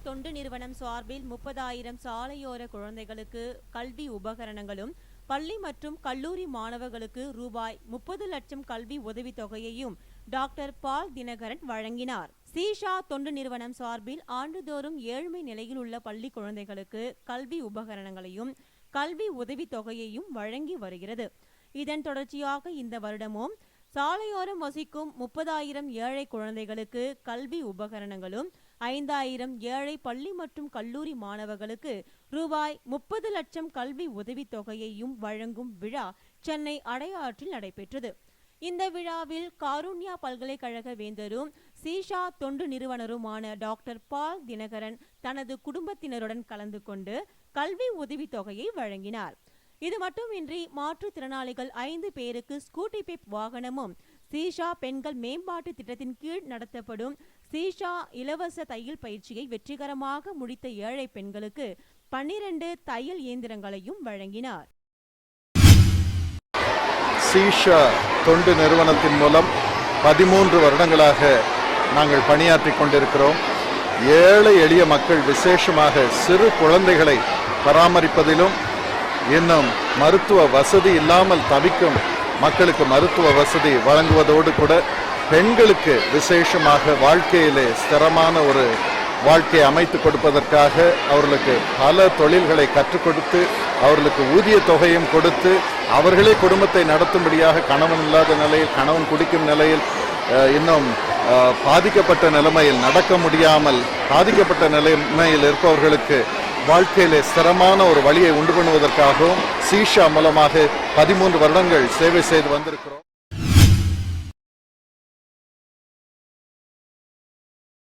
தொண்டு நிறுவனம் சார்பில் 30,000 சாலையோர குழந்தைகளுக்கு கல்வி உபகரணங்களும், பள்ளி மற்றும் கல்லூரி மாணவர்களுக்கு ரூபாய் 30 லட்சம் கல்வி உதவித்தொகையையும் டாக்டர் பால் தினகரன் வழங்கினார். சீஷா தொண்டு நிறுவனம் சார்பில் ஆண்டுதோறும் ஏழ்மை நிலையில் உள்ள பள்ளி குழந்தைகளுக்கு கல்வி உபகரணங்களையும் கல்வி உதவித்தொகையையும் வழங்கி வருகிறது. இதன் தொடர்ச்சியாக இந்த வருடமும் சாலையோரம் வசிக்கும் 30,000 ஏழை குழந்தைகளுக்கு கல்வி உபகரணங்களும், 5,000 ஏழை பள்ளி மற்றும் கல்லூரி மாணவர்களுக்கு ரூபாய் 30 லட்சம் கல்வி உதவித்தொகையையும் வழங்கும் விழா சென்னை அடையாற்றில் நடைபெற்றது. இந்த விழாவில் காருண்யா பல்கலைக்கழக வேந்தரும் சீஷா தொண்டு நிறுவனருமான டாக்டர் பால் தினகரன் தனது குடும்பத்தினருடன் கலந்து கொண்டு கல்வி உதவித்தொகையை வழங்கினார். இது மட்டுமின்றி மாற்றுத்திறனாளிகள் 5 பேருக்கு ஸ்கூட்டி பெப் வாகனமும், சீஷா பெண்கள் மேம்பாட்டு திட்டத்தின் கீழ் நடத்தப்படும் சீஷா இலவச தையல் பயிற்சியை வெற்றிகரமாக முடித்த ஏழை பெண்களுக்கு 12 தையல் இயந்திரங்களையும் வழங்கினார். சீஷா தொண்டு நிறுவனத்தின் மூலம் 13 வருடங்களாக நாங்கள் பணியாற்றிக் கொண்டிருக்கிறோம். ஏழை எளிய மக்கள், விசேஷமாக சிறு குழந்தைகளை பராமரிப்பதிலும், இன்னும் மருத்துவ வசதி இல்லாமல் தவிக்கும் மக்களுக்கு மருத்துவ வசதி வழங்குவதோடு கூட பெண்களுக்கு விசேஷமாக வாழ்க்கையிலே ஸ்திரமான ஒரு வாழ்க்கையை அமைத்து கொடுப்பதற்காக அவர்களுக்கு பல தொழில்களை கற்றுக் கொடுத்து, அவர்களுக்கு ஊதிய தொகையும் கொடுத்து, அவர்களே குடும்பத்தை நடத்தும்படியாக, கணவன் இல்லாத நிலையில், கணவன் குடிக்கும் நிலையில், இன்னும் பாதிக்கப்பட்ட நிலைமையில், நடக்க முடியாமல் பாதிக்கப்பட்ட நிலைமையில் இருப்பவர்களுக்கு வாழ்க்கையிலே ஸ்திரமான ஒரு வழியை உண்டு பண்ணுவதற்காகவும் சீஷா மூலமாக 13 வருடங்கள் சேவை செய்து வந்திருக்கிறோம்.